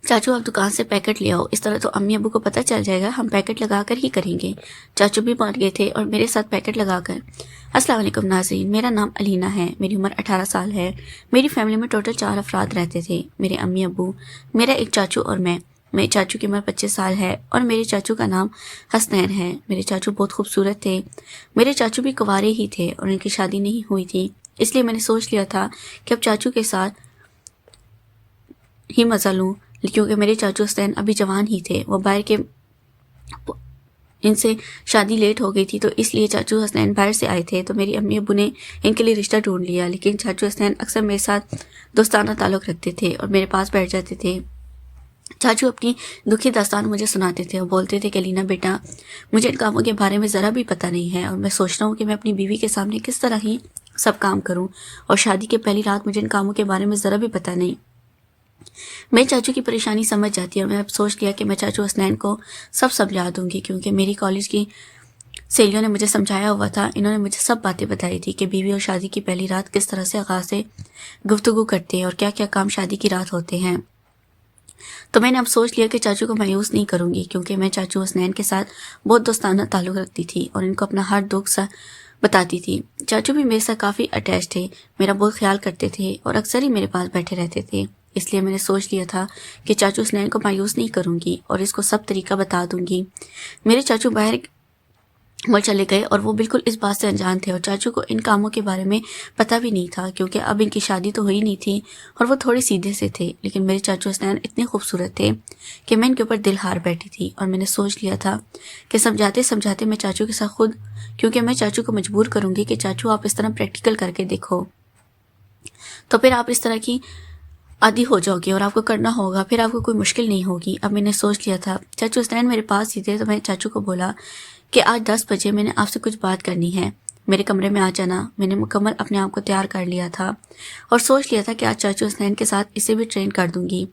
चाचू आप दुकान से पैकेट ले आओ, इस तरह तो अम्मी अबू को पता चल जाएगा, हम पैकेट लगा कर ही करेंगे। चाचू भी मान गए थे और मेरे साथ पैकेट लगाकर। अस्सलाम वालेकुम नाज़रीन, मेरा नाम अलीना है, मेरी उम्र 18 साल है। मेरी फैमिली में टोटल 4 अफराद रहते थे, मेरे अम्मी अबू, मेरा एक चाचू और मैं। मेरे चाचू की उम्र 25 साल है और मेरे चाचू का नाम हसनैन है। मेरे चाचू बहुत खूबसूरत थे। मेरे चाचू भी कुंवारे ही थे और उनकी शादी नहीं हुई थी, इसलिए मैंने सोच लिया था कि अब चाचू के साथ ही मज़ा लूँ, क्योंकि मेरे चाचू हसनैन अभी जवान ही थे। वो बाहर के इनसे शादी लेट हो गई थी, तो इसलिए चाचू हसनैन बाहर से आए थे, तो मेरी अम्मी अब्बू ने इनके लिए रिश्ता ढूंढ लिया। लेकिन चाचू हसनैन अक्सर मेरे साथ दोस्ताना ताल्लुक़ रखते थे और मेरे पास बैठ जाते थे। चाचू अपनी दुखी दास्तान मुझे सुनाते थे और बोलते थे कि लीना बेटा, मुझे इन कामों के बारे में ज़रा भी पता नहीं है और मैं सोच रहा हूँ कि मैं अपनी बीवी के सामने किस तरह ही सब काम करूँ, और शादी के पहली रात मुझे इन कामों के बारे में ज़रा भी पता नहीं। मैं चाचू की परेशानी समझ जाती है और मैं अब सोच लिया कि मैं चाचू हसनैन को सब समझा दूंगी, क्योंकि मेरी कॉलेज की सहेलियों ने मुझे समझाया हुआ था। इन्होंने मुझे सब बातें बताई थी कि बीवी और शादी की पहली रात किस तरह से आगाज़ से गुफ्तगू करते हैं और क्या क्या काम शादी की रात होते हैं। तो मैंने अब सोच लिया कि चाचू को मायूस नहीं करूंगी, क्योंकि मैं चाचू हसनैन के साथ बहुत दोस्ताना ताल्लुक़ रखती थी और इनको अपना हर दुख सा बताती थी। चाचू भी मेरे साथ काफ़ी अटैच थे, मेरा बहुत ख्याल करते थे और अक्सर ही मेरे पास बैठे रहते थे। इसलिए मैंने सोच लिया था कि चाचू हसनैन को मायूस नहीं करूंगी और इसको सब तरीका बता दूंगी। मेरे चाचू बाहर वो चले गए और वो बिल्कुल इस बात से अनजान थे और चाचू को इन कामों के बारे में पता भी नहीं था, क्योंकि अब इनकी शादी तो हुई नहीं थी और वो थोड़े सीधे से थे। लेकिन मेरे चाचू हसनैन इतने खूबसूरत थे कि मैं इनके ऊपर दिल हार बैठी थी और मैंने सोच लिया था कि समझाते समझाते मैं चाचू के साथ खुद, क्योंकि मैं चाचू को मजबूर करूंगी कि चाचू आप इस तरह प्रैक्टिकल करके देखो, तो फिर आप इस तरह की आदी हो जाओगे और आपको करना होगा, फिर आपको कोई मुश्किल नहीं होगी। अब मैंने सोच लिया था। चाचू हसनैन मेरे पास ही थे, तो मैं चाचू को बोला कि आज 10 बजे मैंने आपसे कुछ बात करनी है, मेरे कमरे में आ जाना। मैंने मुकम्मल अपने आप को तैयार कर लिया था और सोच लिया था कि आज चाचू हसनैन के साथ इसे भी ट्रेन कर दूंगी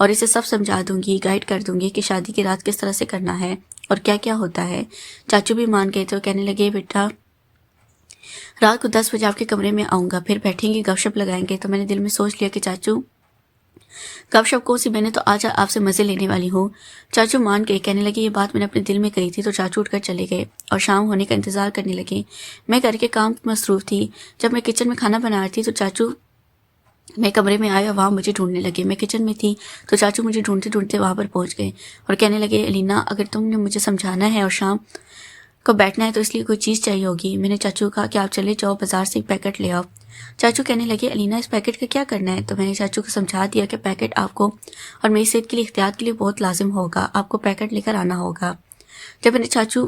और इसे सब समझा दूंगी, गाइड कर दूंगी कि शादी की रात किस तरह से करना है और क्या क्या होता है। चाचू भी मान गए थे और कहने लगे बेटा, रात को 10 बजे आपके कमरे में आऊँगा, फिर बैठेंगे, गपशप लगाएंगे। तो मैंने दिल में सोच लिया कि चाचू गपशप कौन सी, मैंने तो आज आपसे मज़े लेने वाली हूँ। चाचू मान गए, कहने लगे ये बात मैंने अपने दिल में कही थी। तो चाचू उठकर चले गए और शाम होने का इंतज़ार करने लगे। मैं घर के काम मसरूफ़ थी। जब मैं किचन में खाना बना रही थी तो चाचू मैं कमरे में आया, वहाँ मुझे ढूंढने लगे। मैं किचन में थी तो चाचू मुझे ढूंढते ढूंढते वहाँ पर पहुँच गए और कहने लगे अलीना, अगर तुमने मुझे समझाना है और शाम को बैठना है तो इसलिए कोई चीज़ चाहिए होगी। मैंने चाचू को कहा कि आप चले जाओ बाजार से एक पैकेट ले आओ। चाचू कहने लगे अलीना, इस पैकेट का क्या करना है। तो मैंने चाचू को समझा दिया कि पैकेट आपको और मेरी सेहत के लिए, एहतियात के लिए बहुत लाजिम होगा, आपको पैकेट लेकर आना होगा। जब मैंने चाचू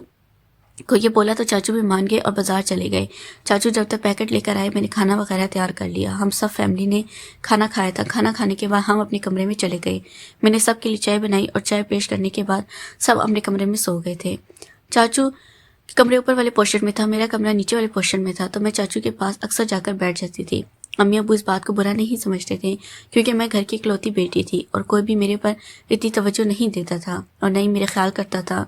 को ये बोला तो चाचू भी मान गए और बाजार चले गए। चाचू जब तक पैकेट लेकर आए मैंने खाना वगैरह तैयार कर लिया। हम सब फैमिली ने खाना खाया था। खाना खाने के बाद हम अपने कमरे में चले गए। मैंने सबके लिए चाय बनाई और चाय पेश करने के बाद सब अपने कमरे में सो गए थे। चाचू कमरे ऊपर वाले पोर्शन में था, मेरा कमरा नीचे वाले पोर्शन में था, तो मैं चाचू के पास अक्सर जाकर बैठ जाती थी। अम्मी अब्बू इस बात को बुरा नहीं समझते थे, क्योंकि मैं घर की इकलौती बेटी थी और कोई भी मेरे पर इतनी तवज्जो नहीं देता था और न ही मेरे ख्याल करता था।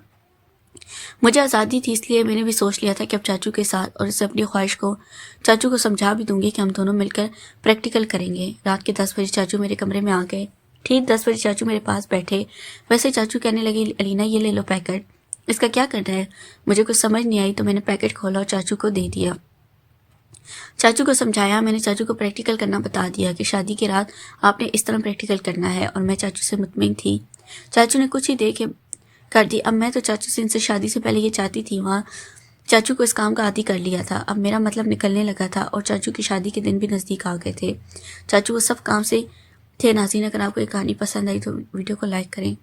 मुझे आज़ादी थी, इसलिए मैंने भी सोच लिया था कि अब चाचू के साथ और इसे अपनी ख्वाहिश को चाचू को समझा भी दूंगी कि हम दोनों मिलकर प्रैक्टिकल करेंगे। रात के 10 बजे चाचू मेरे कमरे में आ गए। ठीक 10 बजे चाचू मेरे पास बैठे। वैसे चाचू कहने लगे अलीना, ये ले लो पैकेट, इसका क्या करना है। मुझे कुछ समझ नहीं आई तो मैंने पैकेट खोला और चाचू को दे दिया। चाचू को समझाया। मैंने चाचू को प्रैक्टिकल करना बता दिया कि शादी की रात आपने इस तरह प्रैक्टिकल करना है और मैं चाचू से मुतमिन थी। चाचू ने कुछ ही देर के कर दी। अब मैं तो चाचू से इनसे शादी से पहले ये चाहती थी, वहाँ चाचू को इस काम का आदी कर लिया था। अब मेरा मतलब निकलने लगा था और चाचू की शादी के दिन भी नज़दीक आ गए थे। चाचू वो सब काम से थे। नाज़रीन, अगर आपको ये कहानी पसंद आई तो वीडियो को लाइक करें।